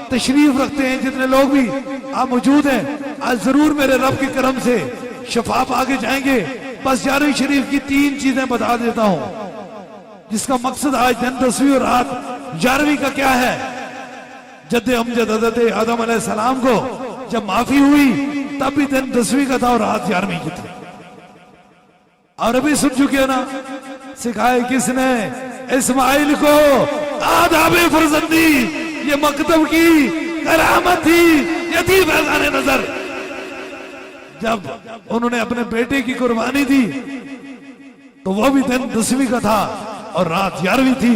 تشریف رکھتے ہیں، جتنے لوگ بھی آپ موجود ہیں، آج ضرور میرے رب کے کرم سے شفا پا کے جائیں گے. بس 11ویں شریف کی 3 چیزیں بتا دیتا ہوں جس کا مقصد آج دن 10ویں اور رات 11ویں کا کیا ہے. جد امجد حضرت آدم علیہ السلام کو جب معافی ہوئی تب بھی دن 10ویں کا تھا اور رات 11ویں کی تھی. اور ابھی سن چکے نا، سکھائے کس نے اسماعیل کو آداب فرزندی. یہ مکتب کی کرامت تھی، یہ تھی فیضان نظر. جب انہوں نے اپنے بیٹے کی قربانی دی تو وہ بھی دن 10ویں کا تھا اور رات 11ویں تھی.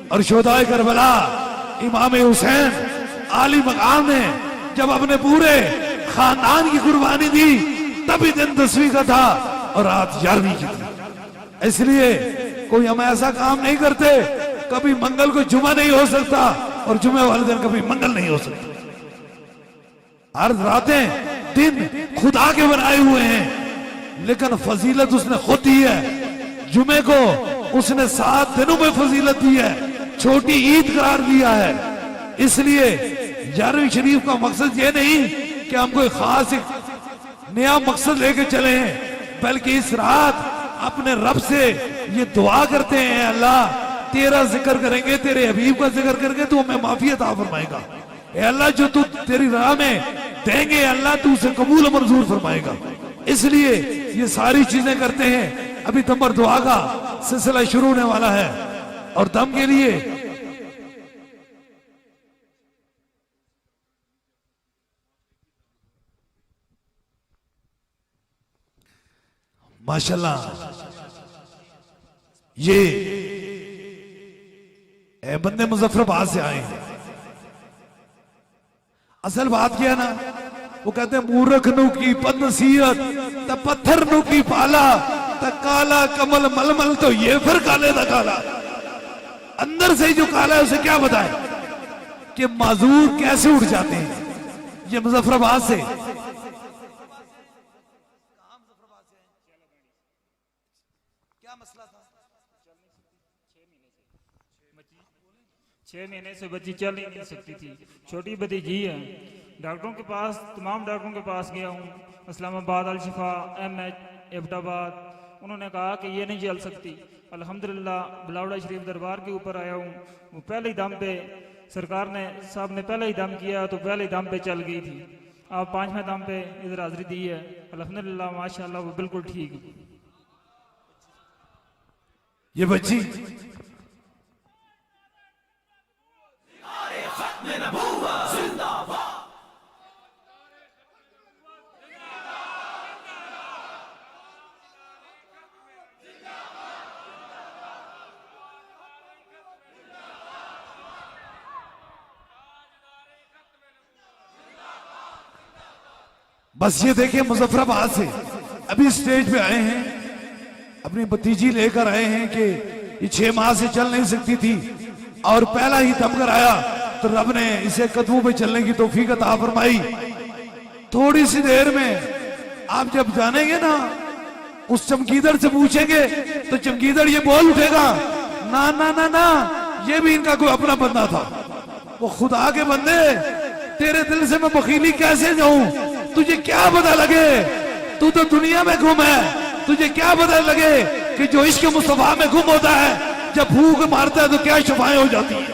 اور شہدائے کربلا امام حسین عالی مقام نے جب اپنے پورے خاندان کی قربانی دی تب بھی دن 10ویں کا تھا اور رات 11ویں کی تھی. اس لیے کوئی ہم ایسا کام نہیں کرتے، کبھی منگل کو جمعہ نہیں ہو سکتا اور جمعہ والے دن کبھی منگل نہیں ہو سکتا. ہر راتیں دن خدا کے بنائے ہوئے ہیں لیکن فضیلت اس نے خود دی ہے. جمعے کو اس نے 7 دنوں میں فضیلت دی ہے، چھوٹی عید قرار دیا ہے. اس لیے 11ویں شریف کا مقصد یہ نہیں کہ ہم کوئی خاص نیا مقصد لے کے چلے ہیں، بلکہ اس رات اپنے رب سے یہ دعا کرتے ہیں، اللہ تیرا ذکر کریں گے، تیرے حبیب کا ذکر کریں گے تو ہمیں معافی عطا فرمائے گا. اے اللہ جو تو تیری راہ میں دیں گے اللہ تو اسے قبول و منظور فرمائے گا. اس لیے یہ ساری چیزیں کرتے ہیں. ابھی تمبر دعا کا سلسلہ شروع ہونے والا ہے اور دم کے لیے ماشاءاللہ یہ بندے مظفر آباد سے آئے ہیں. اصل بات کیا ہے نا، وہ کہتے ہیں مورخ نو کی پد نصیحت تا پتھر نو کی پالا تا کالا کمل ململ تو یہ پھر کالے دا کالا. اندر سے جو کالا ہے اسے کیا بتائیں کہ معذور کیسے اٹھ جاتے ہیں. یہ مظفر آباد سے کیا مسئلہ تھا؟ 6 مہینے سے بچی چل ہی نہیں سکتی تھی. چھوٹی بھتیجی ہے. ڈاکٹروں کے پاس، تمام ڈاکٹروں کے پاس گیا ہوں، اسلام آباد، الشفا، MH، ایبٹ آباد. انہوں نے کہا کہ یہ نہیں چل سکتی. الحمدللہ بلاوڑا شریف دربار کے اوپر آیا ہوں. وہ پہلے ہی دم پہ سرکار نے صاحب نے پہلے ہی دم کیا تو پہلے ہی دم پہ چل گئی تھی. آپ 5ویں دم پہ ادھر حاضری دی ہے. الحمدللہ ماشاءاللہ وہ بالکل ٹھیک. یہ بچی بس یہ دیکھیں مظفر آباد سے ابھی سٹیج پہ آئے ہیں، اپنی بھتیجی لے کر آئے ہیں کہ یہ 6 ماہ سے چل نہیں سکتی تھی اور پہلا ہی دم کر آیا تو رب نے اسے قدموں پہ چلنے کی توفیق عطا فرمائی. تھوڑی سی دیر میں آپ جب جانیں گے نا، اس چمکیدڑ سے پوچھیں گے تو چمکیدڑ یہ بول اٹھے گا نا نا نا نا یہ بھی ان کا کوئی اپنا بندہ تھا. وہ خدا کے بندے تیرے دل سے میں بخیلی کیسے جاؤں؟ تجھے کیا پتہ لگے؟ تو دنیا میں گم ہے، تجھے کیا پتہ لگے کہ جو عشق مصطفیٰ میں گم ہوتا ہے جب بھوک مارتا ہے تو کیا شفائیں ہو جاتی ہیں.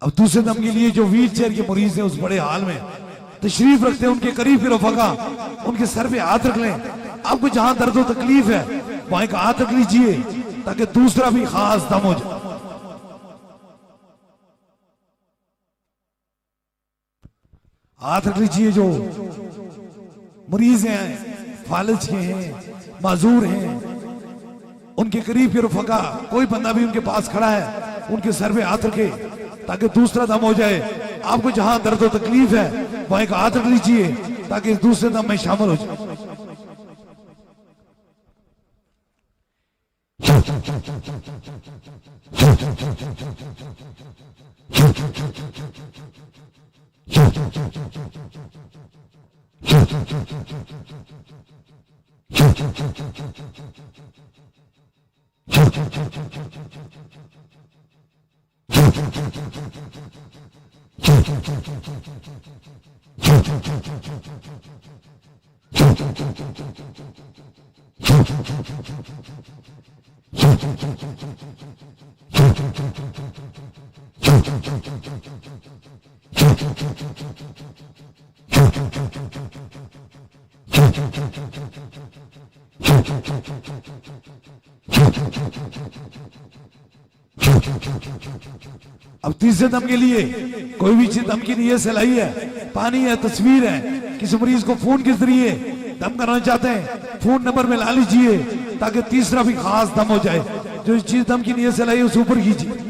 اب دوسرے دم کے لیے جو ویل چیئر کے مریض ہیں اس بڑے حال میں تشریف رکھتے ہیں، ان کے قریب کے رفقا ان کے سر پہ ہاتھ رکھ لیں. آپ کو جہاں درد و تکلیف ہے وہاں ایک ہاتھ رکھ لیجئے تاکہ دوسرا بھی خاص دم ہو جائے. ہاتھ رکھ لیجئے جو مریض ہیں، فالج کے ہیں، معذور ہیں، ان کے قریب کے رفقا کوئی بندہ بھی ان کے پاس کھڑا ہے ان کے سر پہ ہاتھ رکھے تاکہ دوسرا دم ہو جائے. آپ کو جہاں درد و تکلیف ہے وہاں ایک ہاتھ رکھ لیجئے تاکہ دوسرے دم میں شامل ہو جائے. اب تیسرے دم کے لیے کوئی بھی چیز دم کی نیت سے لائی ہے، پانی ہے، تصویر ہے، کسی مریض کو فون کے ذریعے دم کرنا چاہتے ہیں فون نمبر میں لا لیجئے تاکہ تیسرا بھی خاص دم ہو جائے. جو چیز دم کی نیت سے لائی ہے اس اوپر کیجئے.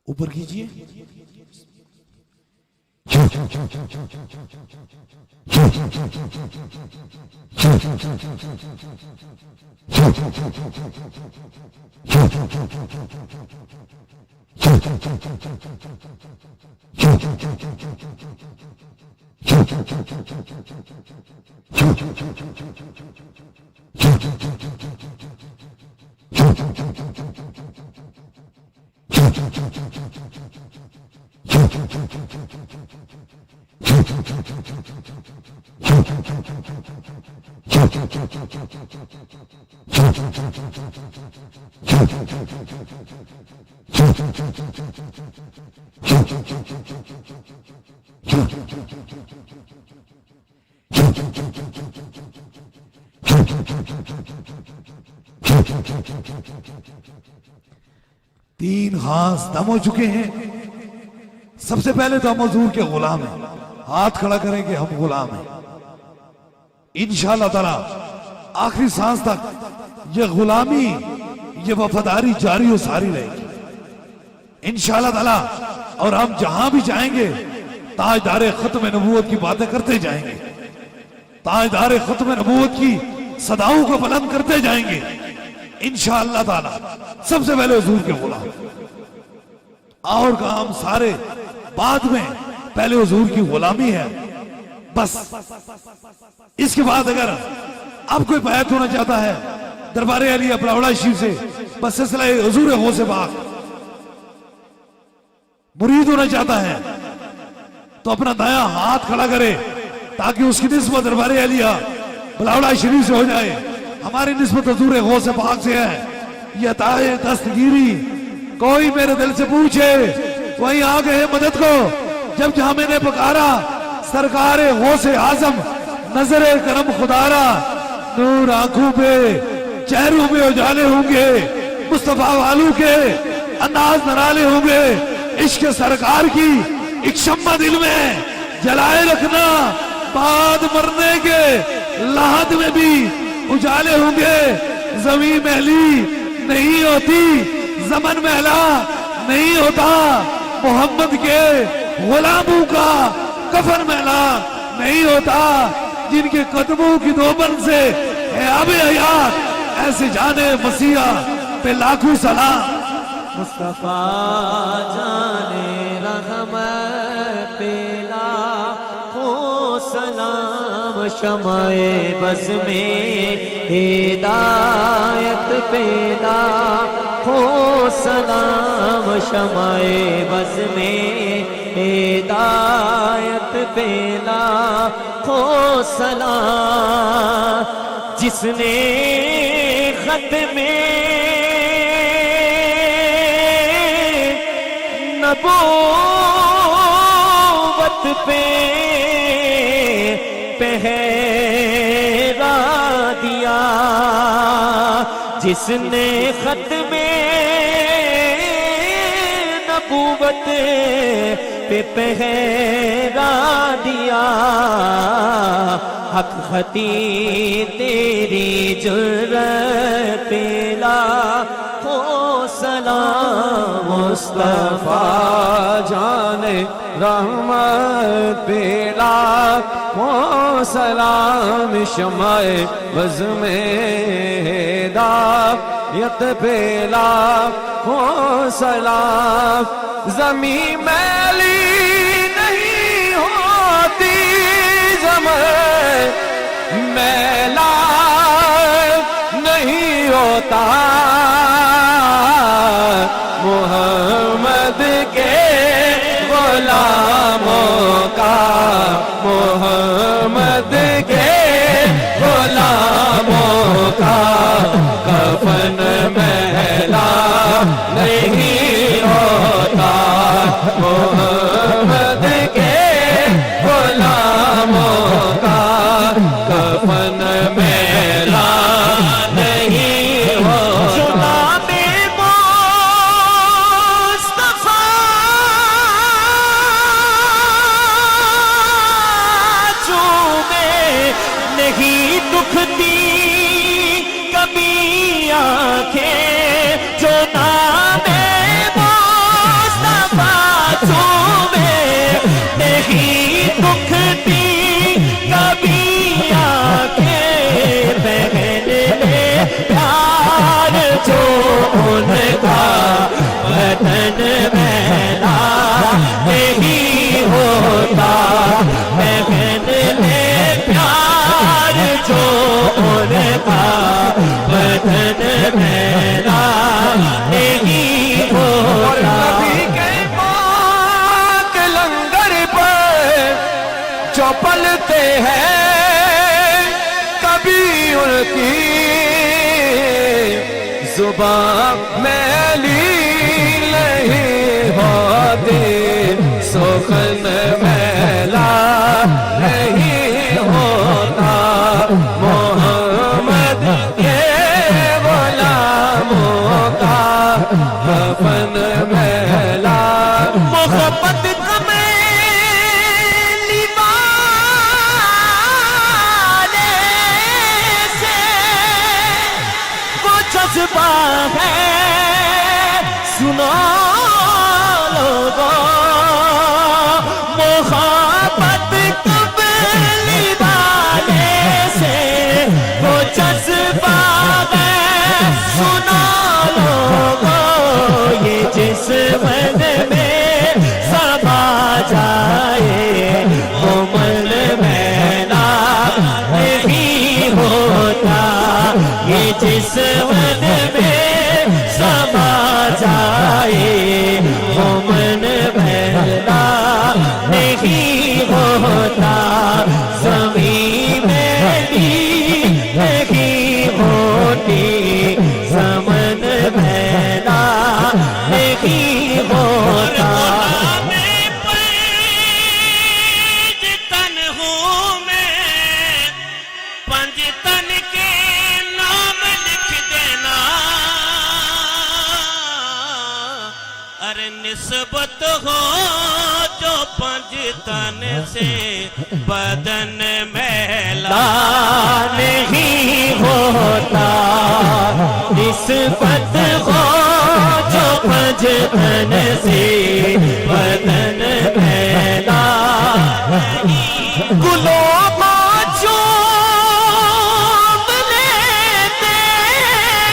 اوپر کیجئے. تین خاص دم ہو چکے ہیں. سب سے پہلے تو ہم حضور کے غلام ہیں، ہاتھ کھڑا کریں کہ ہم غلام ہیں. انشاءاللہ تعالی آخری سانس تک یہ غلامی، یہ وفاداری جاری و ساری رہے گی انشاءاللہ تعالی. اور ہم جہاں بھی جائیں گے تاجدار ختم نبوت کی باتیں کرتے جائیں گے، تاجدار ختم نبوت کی صداؤں کو بلند کرتے جائیں گے انشاءاللہ تعالی. سب سے پہلے حضور کے غلام، اور کام سارے بعد میں، پہلے حضور کی غلامی ہے بس. اس کے بعد اگر اب کوئی بیعت ہونا چاہتا ہے دربار علی بلاوڑا شریف سے، بس سلسلہ حضور غوث پاک مرید ہونا چاہتا ہے تو اپنا دایاں ہاتھ کھڑا کرے تاکہ اس کی نسبت دربار علی بلاوڑا شریف سے ہو جائے. ہماری نسبت حضور غوث پاک سے ہے. یہ عطائے دستگیری کوئی میرے دل سے پوچھے وہیں آ گئے مدد کو. جب جہاں میں نے پکارا سرکار غوث اعظم نظر کرم خدارا، نور آنکھوں پہ چہروں میں اجالے ہوں گے، مصطفیٰ والوں کے انداز نرالے ہوں گے، عشق سرکار کی ایک شمع دل میں جلائے رکھنا، بعد مرنے کے لحد میں بھی اجالے ہوں گے۔ زمین محلی نہیں ہوتی، زمن محلا نہیں ہوتا، محمد کے غلاموں کا کفن محلا نہیں ہوتا، جن کے قدموں کی دوبن سے ہے آب حیات، ایسے جانے مسیحا پہ لاکھوں سلام۔ مصطفیٰ جانے رحمت پہ لاکھوں سلام، شمع بز میں ہدایت پہ لاکھوں سلام، شمع بز میں ہدایت پہ لاکھوں سلام، جس نے خط میں نبوت پہ پہرا دیا، جس نے خط میں نبوت پہ پہرا دیا، حق خطی تیری جرت پہ لاکھوں سلام، مصطفیٰ جانے رحمت پہ لاکھوں سلام، شمع بز میں ہدایت پہ لاکھوں سلام، زمین میلی نہیں ہوتی، زمین میلا نہیں ہوتا، محمد کے غلاموں کا، محمد کے غلاموں کا کفن میلا نہیں ہوتا، محمد کے غلاموں کا کفن میلا نہیں ہوتا۔ نہیں دکھتی کبھی آنکھیں، جو نام مصطفیٰ چومے، نہیں دکھتی کبھی آنکھیں، پہنے پیار جو ان کا وطن میلا نہیں ہوتا، پہنے پیار جو ان کا وطن میلا نہیں ہوتا۔ نبی کے پاک لنگر پر جو پلتے ہیں، کبھی ان کی زبان میلی نہیں ہوتی، سخن میلا نہیں ہوتا، محمد کے غلاموں کا کفن میلا، محبت جذبہ ہے، سنو لوگوں، محبت قبلی والے سے وہ جذبہ ہے، سنو لوگوں، یہ جسم میں سما جائے، وہ من میلا نہیں ہوتا، یہ جسم میں سما جائے، وہ من میلا نہیں ہوتا، زمین میلی نہیں ہوتی، زمن میلا نہیں ہوتا۔ تن کے نام لکھ ارے نسبت ہو جو پنج تن سے بدن میلا نہیں ہوتا نسبت ہو جو پنج تن سے بدن میلا گلوں کو چوم لیتے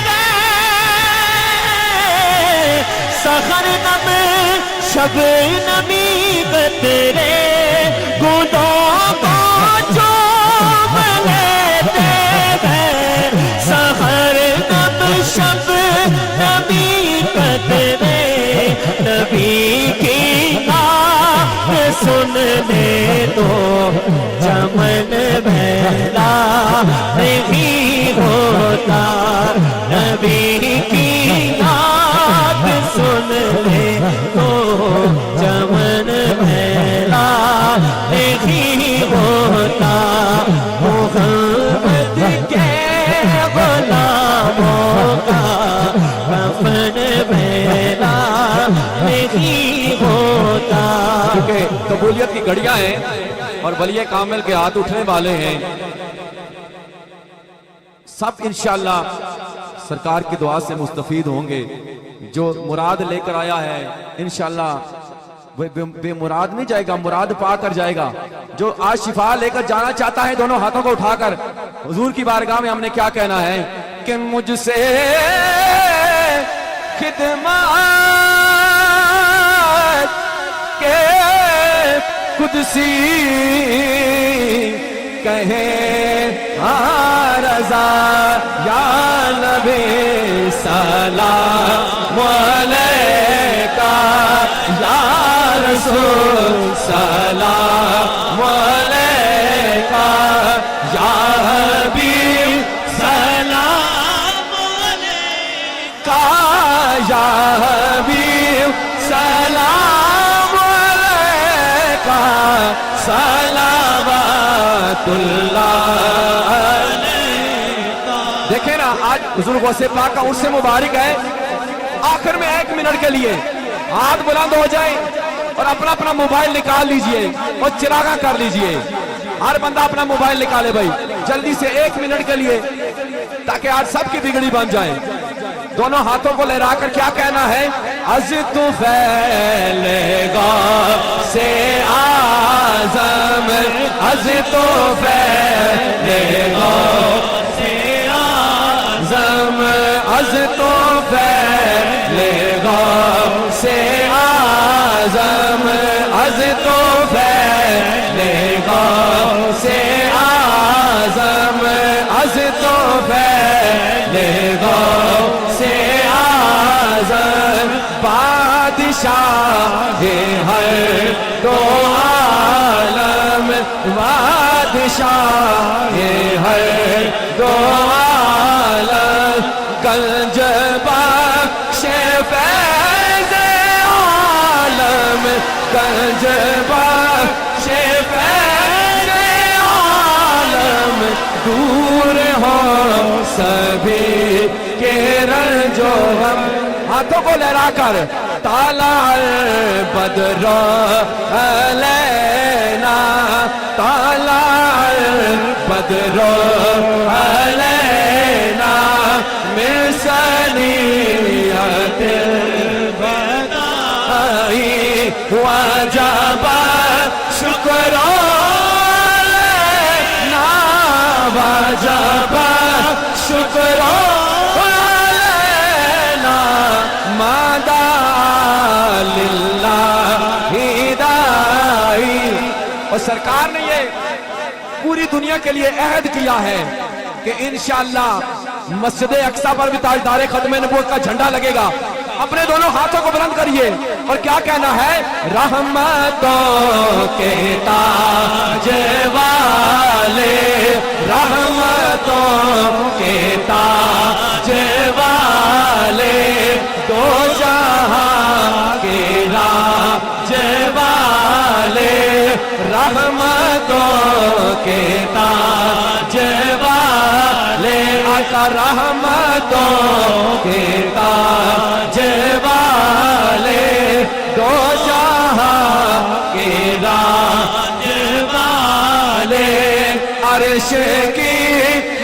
گئے سحر نم شب نمی قطرے گلوں کو چوم لیتے گئے سحر نم شب نمی قطرے نبی کی آہ سن لے تو چمن میلا نہیں ہوتا نبی کی آہ سن لے تو چمن میلا نہیں ہوتا محمد کے غلاموں کا کفن میلا نہیں ہوتا کیونکہ قبولیت کی گھڑیاں ہیں اور ولی کامل کے ہاتھ اٹھنے والے ہیں سب انشاءاللہ سرکار کی دعا سے مستفید ہوں گے جو مراد لے کر آیا ہے انشاءاللہ بے مراد نہیں جائے گا مراد پا کر جائے گا جو آج شفا لے کر جانا چاہتا ہے دونوں ہاتھوں کو اٹھا کر حضور کی بارگاہ میں ہم نے کیا کہنا ہے کہ مجھ سے خدمات کے قدسی کہے رضا یا نبی سلام علیکہ یا رسول سلام علیکہ یا حبیب سلام علیکہ یا حبیب سلام علیکہ صلوات اللہ علیکہ دیکھیں نا آج حضور غوث پاک کا عرس مبارک ہے آخر میں 1 منٹ کے لیے ہاتھ بلند ہو جائیں اور اپنا اپنا موبائل نکال لیجئے اور چراغاں کر لیجئے ہر بندہ اپنا موبائل نکالے بھائی جلدی سے 1 منٹ کے لیے تاکہ آج سب کی بگڑی بن جائے دونوں ہاتھوں کو لہرا کر کیا کہنا ہے از تو پھیلے گا سے اعظم از تو پھیلے گا سے اعظم از تو پھیلے گا سے اعظم از تو پھیلے گا سے اعظم از تو پھیلے گا سے اعظم بادشاہ ہر دو عالم بادشاہ ہر دو عالم گنج بخش فیض عالم گنج بخش فیض عالم دور ہو سبھی کے رنج و غم ہاتھوں کو لہرا کر طلع البدر علینا طلع البدر علینا من ثنیۃ الوداع وجب شکر علینا وجب شکر علینا مدى للہ داعی اور سرکار نے یہ پوری دنیا کے لیے عہد کیا ہے کہ انشاءاللہ مسجد اقصی پر بھی تاجدار ختم نبوت کا جھنڈا لگے گا اپنے دونوں ہاتھوں کو بلند کریے اور کیا کہنا ہے رحمتوں کے تاج والے رحمتوں کے تاج والے دو جہاں کے راج والے رحمتوں کے تاج والے آقا رحمتوں کے تاج والے عرش کی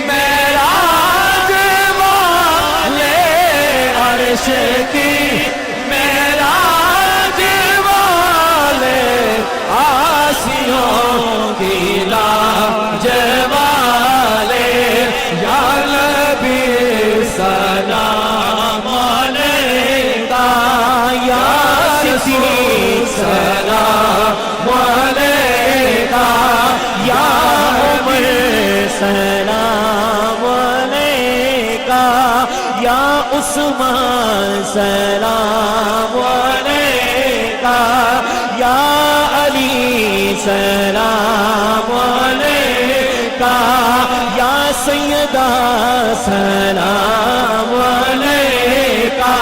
معراج والے عرش کی معراج والے آسیوں کی لاج والے یا نبی سلام علیکہ یا یاسین سلام علیکہ یا عمر سلام علیکہ یا عثمان سلام علیکہ یا علی سلام علیکہ یا سیدہ سلام علیکہ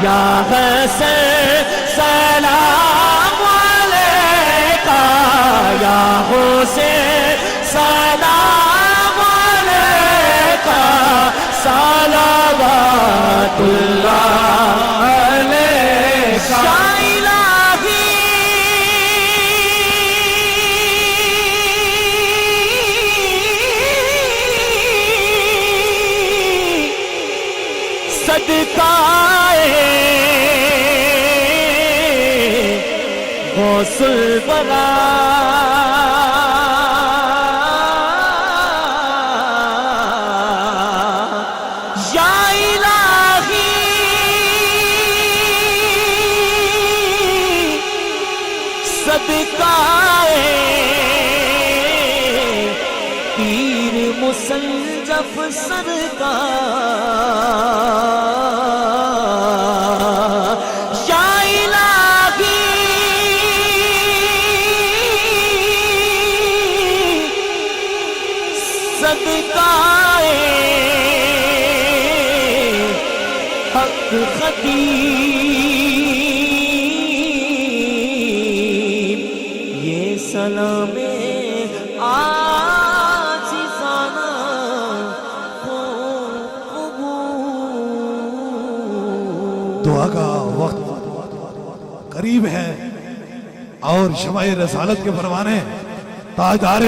یا حسین سلام علیکہ یا حسین سلام علیکہ صلوات اللہ علیکہ یا الہی صدقہ غوث الورا یا الہی صدقہ پیر مسنجف سرکار یا الہی صدقہ حق خطیب یہ سلام عاجزانہ قبول دعا کا وقت قریب ہے اور شمع رسالت کے پروانے تاجدار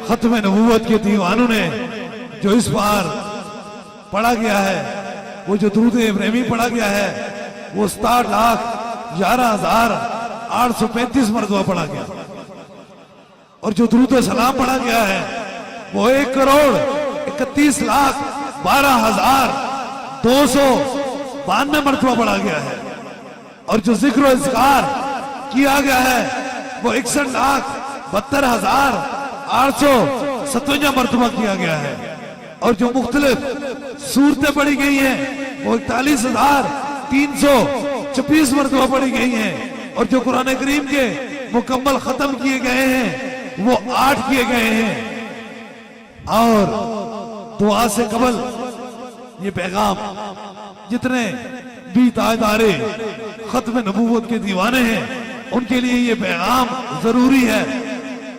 ختم نبوت کے دیوانوں نے جو اس بار پڑھا گیا ہے وہ جو درود ابراہیمی پڑھا گیا ہے وہ 67,11,835 مرتبہ پڑھا گیا اور جو درود سلام پڑھا گیا ہے وہ 1,31,12,292 مرتبہ پڑھا گیا ہے اور جو ذکر و اذکار کیا گیا ہے وہ 61,72,857 مرتبہ کیا گیا ہے اور جو مختلف صورتیں پڑھی گئی ہیں وہ 41,326 مرتبہ پڑھی گئی ہیں اور جو قرآن کریم کے مکمل ختم کیے گئے ہیں وہ 8 کیے گئے ہیں اور دعا سے قبل یہ پیغام جتنے بھی تاجدار ختم نبوت کے دیوانے ہیں ان کے لیے یہ پیغام ضروری ہے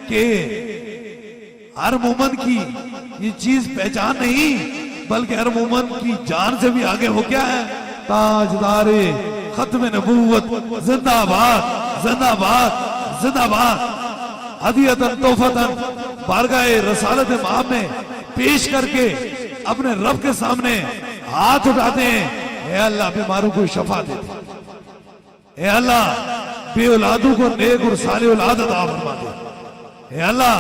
کہ ہر مومن کی یہ چیز پہچان نہیں بلکہ ہر مومن کی جان سے بھی آگے ہو کیا ہے تاجدار ختم نبوت زندہ باد زندہ باد زندہ باد ہدیتاً تحفتاً بارگاہ رسالت مآب میں پیش کر کے اپنے رب کے سامنے ہاتھ اٹھاتے ہیں اے اللہ بیماروں کو شفا دے دے اے اللہ بے اولادوں کو نیک اور صالح اولاد عطا فرما دے اے اللہ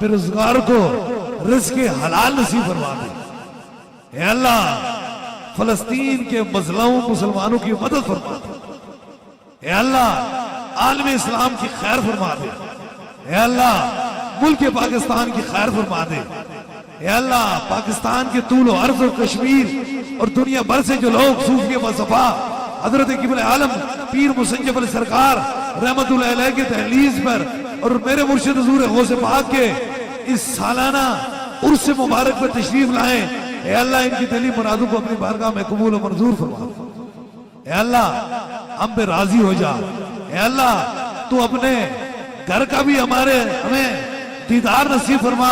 بے روزگار کو رزق حلال نصیب فرما دے اے اللہ فلسطین کے مظلوم مسلمانوں کی مدد فرما دے اے اللہ عالم اسلام کی خیر فرما دے اے اللہ ملک پاکستان کی خیر فرما دے اے اللہ پاکستان کے طول و عرض اور کشمیر اور دنیا بھر سے جو لوگ صوفی مصطفیٰ حضرت قبلہ عالم پیر مسنجف علیہ سرکار رحمت اللہ علیہ کے تحلیز پر اور میرے مرشد حضور غوث پاک کے اس سالانہ عرس مبارک پر تشریف لائیں اے اللہ ان کی دلی مرادوں کو اپنی بارگاہ میں قبول و منظور فرما اے اللہ ہم پہ راضی ہو جا اے اللہ تو اپنے گھر کا بھی ہمیں دیدار نصیب فرما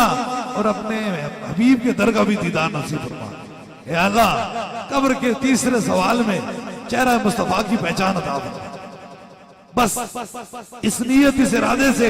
اور اپنے حبیب کے در کا بھی دیدار نصیب فرما اے اللہ قبر کے تیسرے سوال میں چہرہ مصطفیٰ کی پہچان عطا فرما بس اس نیت اس ارادے سے